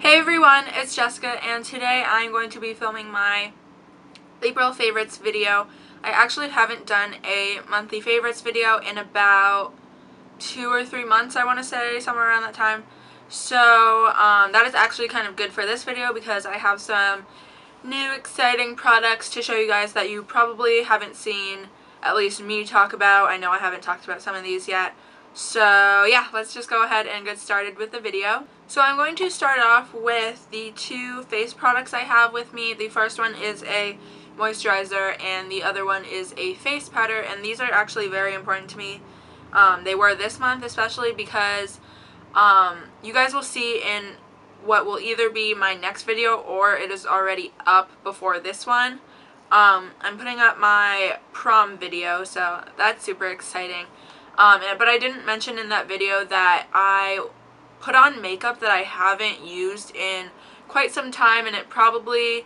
Hey everyone, it's Jessica, and today I'm going to be filming my April favorites video. I actually haven't done a monthly favorites video in about 2 or 3 months, I want to say, somewhere around that time. So that is actually kind of good for this video because I have some new exciting products to show you guys that you probably haven't seen at least me talk about. I know I haven't talked about some of these yet. So yeah, let's just go ahead and get started with the video. So I'm going to start off with the two face products I have with me. The first one is a moisturizer and the other one is a face powder, and these are actually very important to me. They were this month especially because you guys will see in what will either be my next video or it is already up before this one. I'm putting up my prom video, so that's super exciting. But I didn't mention in that video that I put on makeup that I haven't used in quite some time, and it probably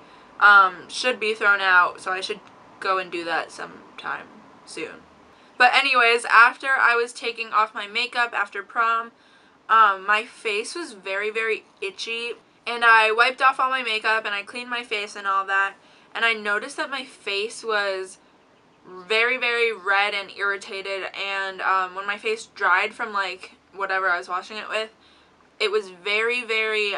should be thrown out, so I should go and do that sometime soon. But anyways, after I was taking off my makeup after prom, my face was very, very itchy, and I wiped off all my makeup and I cleaned my face and all that, and I noticed that my face was very, very red and irritated, and when my face dried from like whatever I was washing it with, it was very, very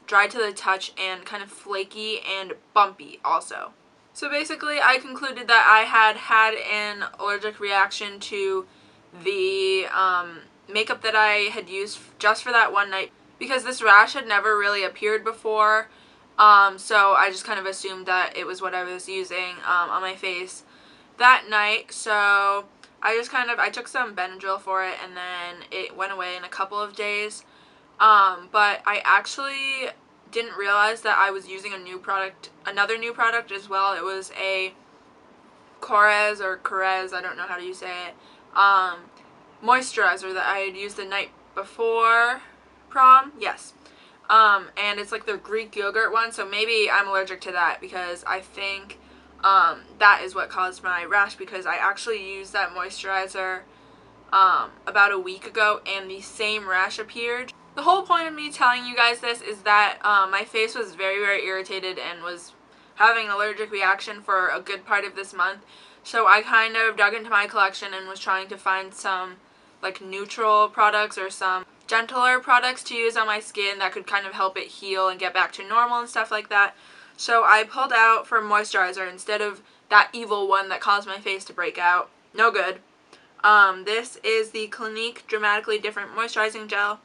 dry to the touch and kind of flaky and bumpy also. So basically I concluded that I had an allergic reaction to the makeup that I had used just for that one night, because this rash had never really appeared before, so I just kind of assumed that it was what I was using on my face that night. So I took some Benadryl for it, and then it went away in a couple of days. But I actually didn't realize that I was using another new product as well. It was a Korres, I don't know how you say it, moisturizer that I had used the night before prom. Yes. And it's like the Greek yogurt one, so maybe I'm allergic to that because I think that is what caused my rash, because I actually used that moisturizer about a week ago and the same rash appeared. The whole point of me telling you guys this is that my face was very, very irritated and was having an allergic reaction for a good part of this month. So I kind of dug into my collection and was trying to find some like neutral products or some gentler products to use on my skin that could kind of help it heal and get back to normal and stuff like that. So I pulled out for moisturizer instead of that evil one that caused my face to break out. No good. This is the Clinique Dramatically Different Moisturizing Gel.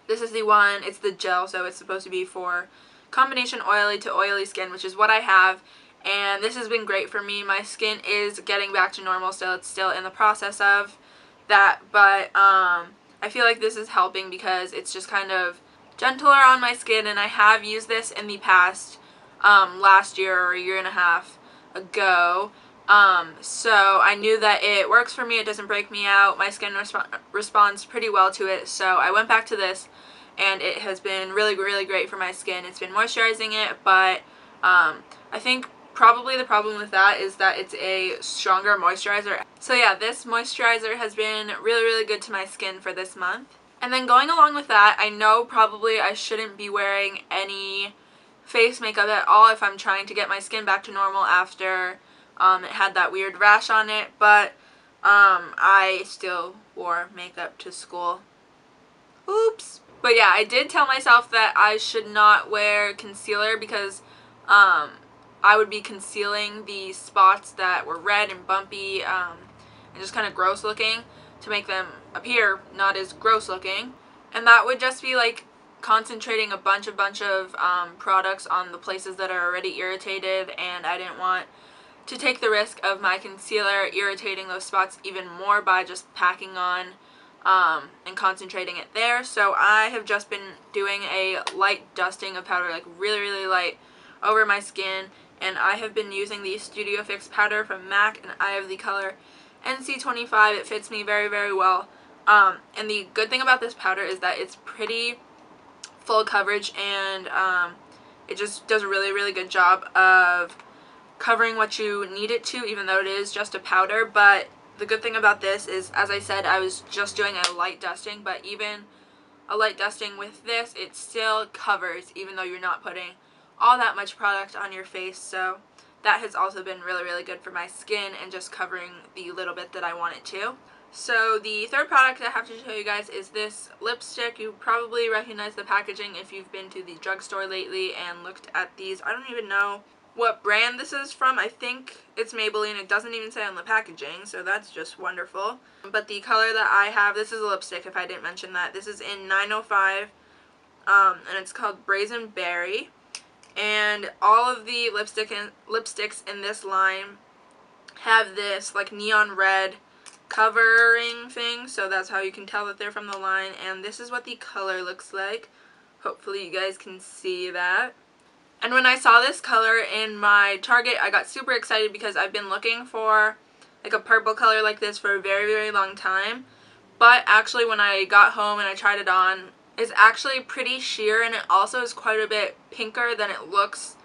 This is the one, it's the gel, so it's supposed to be for combination oily to oily skin, which is what I have. And this has been great for me. My skin is getting back to normal still. It's still in the process of that, but I feel like this is helping because it's just kind of gentler on my skin, and I have used this in the past, last year or a year and a half ago. So I knew that it works for me. It doesn't break me out. My skin responds pretty well to it. So I went back to this, and it has been really, really great for my skin. It's been moisturizing it, but I think probably the problem with that is that it's a stronger moisturizer. So yeah, this moisturizer has been really, really good to my skin for this month. And then going along with that, I know probably I shouldn't be wearing any face makeup at all if I'm trying to get my skin back to normal after it had that weird rash on it, but I still wore makeup to school. Oops. But yeah, I did tell myself that I should not wear concealer because I would be concealing the spots that were red and bumpy and just kind of gross looking to make them appear not as gross looking. And that would just be like concentrating a bunch of products on the places that are already irritated, and I didn't want to take the risk of my concealer irritating those spots even more by just packing on and concentrating it there. So I have just been doing a light dusting of powder, like really, really light, over my skin, and I have been using the Studio Fix powder from MAC, and I have the color NC25. It fits me very, very well. And the good thing about this powder is that it's pretty full coverage, and it just does a really, really good job of covering what you need it to, even though it is just a powder. But the good thing about this is, as I said, I was just doing a light dusting, but even a light dusting with this, it still covers even though you're not putting all that much product on your face. So that has also been really, really good for my skin and just covering the little bit that I want it to. So the third product I have to show you guys is this lipstick. You probably recognize the packaging if you've been to the drugstore lately and looked at these. I don't even know what brand this is from. I think it's Maybelline. It doesn't even say on the packaging, so that's just wonderful. But the color that I have, this is a lipstick if I didn't mention that. This is in 905, and it's called Brazen Berry. And all of the lipsticks in this line have this like neon red covering thing, so that's how you can tell that they're from the line. And this is what the color looks like. Hopefully you guys can see that. And when I saw this color in my Target, I got super excited because I've been looking for like a purple color like this for a very, very long time. But actually when I got home and I tried it on, it's actually pretty sheer, and it also is quite a bit pinker than it looks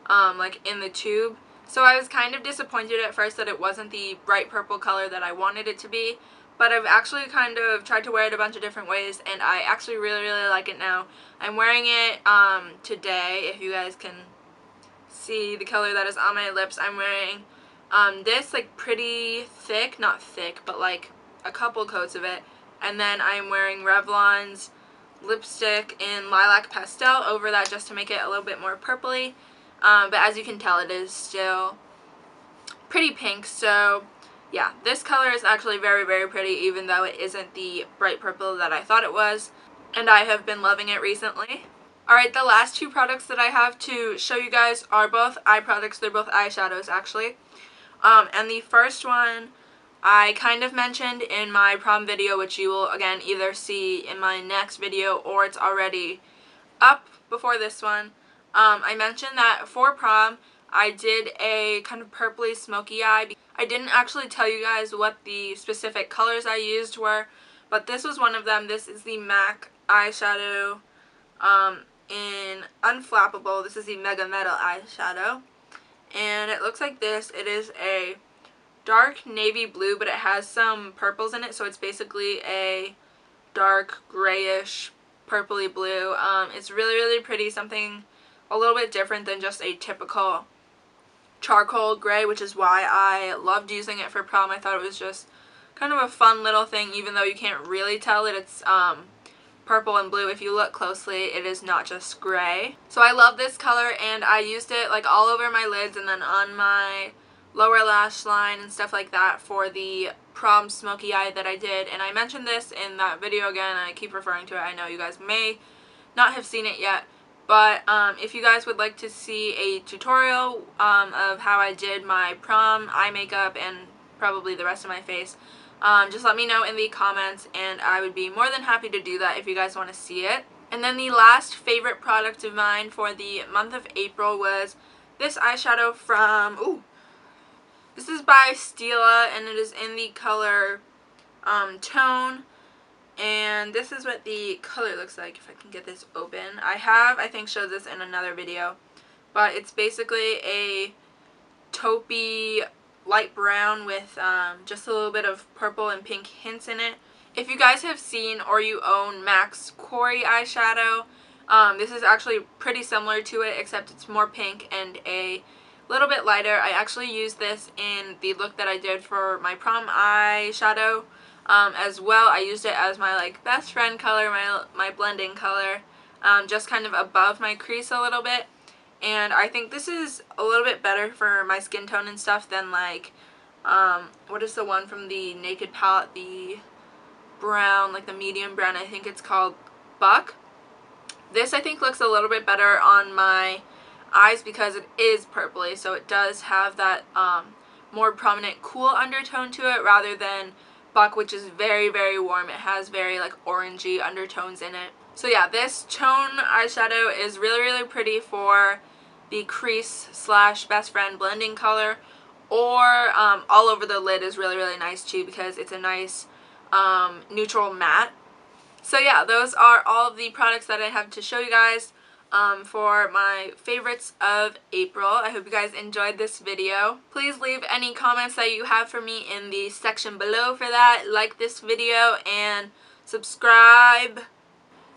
like in the tube. So I was kind of disappointed at first that it wasn't the bright purple color that I wanted it to be, but I've actually kind of tried to wear it a bunch of different ways, and I actually really, really like it now. I'm wearing it today, if you guys can see the color that is on my lips. I'm wearing this like pretty thick, not thick, but like a couple coats of it, and then I'm wearing Revlon's lipstick in Lilac Pastel over that just to make it a little bit more purpley. But as you can tell, it is still pretty pink. So yeah, this color is actually very, very pretty, even though it isn't the bright purple that I thought it was, and I have been loving it recently. Alright, the last two products that I have to show you guys are both eye products. They're both eyeshadows actually. And the first one I kind of mentioned in my prom video, which you will again either see in my next video or it's already up before this one. I mentioned that for prom I did a kind of purpley smoky eye. I didn't actually tell you guys what the specific colors I used were, but this was one of them. This is the MAC eyeshadow in Unflappable. This is the Mega Metal eyeshadow, and it looks like this. It is a dark navy blue, but it has some purples in it, so it's basically a dark grayish purpley blue. It's really, really pretty, something a little bit different than just a typical charcoal gray, which is why I loved using it for prom. I thought it was just kind of a fun little thing, even though you can't really tell that it's purple and blue. If you look closely, it is not just gray. So I love this color, and I used it like all over my lids and then on my lower lash line and stuff like that for the prom smoky eye that I did. And I mentioned this in that video again, and I keep referring to it. I know you guys may not have seen it yet, but if you guys would like to see a tutorial of how I did my prom eye makeup and probably the rest of my face, just let me know in the comments, and I would be more than happy to do that if you guys want to see it. And then the last favorite product of mine for the month of April was this eyeshadow from, this is by Stila, and it is in the color Tone. And this is what the color looks like, if I can get this open. I think, showed this in another video, but it's basically a taupey light brown with just a little bit of purple and pink hints in it. If you guys have seen or you own MAC's Quarry eyeshadow, this is actually pretty similar to it, except it's more pink and a little bit lighter. I actually used this in the look that I did for my prom eyeshadow as well. I used it as my like best friend color, my blending color, just kind of above my crease a little bit. And I think this is a little bit better for my skin tone and stuff than like, what is the one from the Naked palette, the brown, like the medium brown, I think it's called Buck. This I think looks a little bit better on my eyes because it is purpley, so it does have that more prominent cool undertone to it rather than Buck, which is very, very warm. It has very like orangey undertones in it. So yeah, this Tone eyeshadow is really, really pretty for the crease slash best friend blending color, or all over the lid is really, really nice too because it's a nice neutral matte. So yeah, those are all of the products that I have to show you guys for my favorites of April. I hope you guys enjoyed this video. Please leave any comments that you have for me in the section below for that. Like this video and subscribe.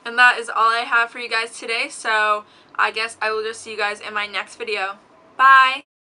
And that is all I have for you guys today, so I guess I will just see you guys in my next video. Bye!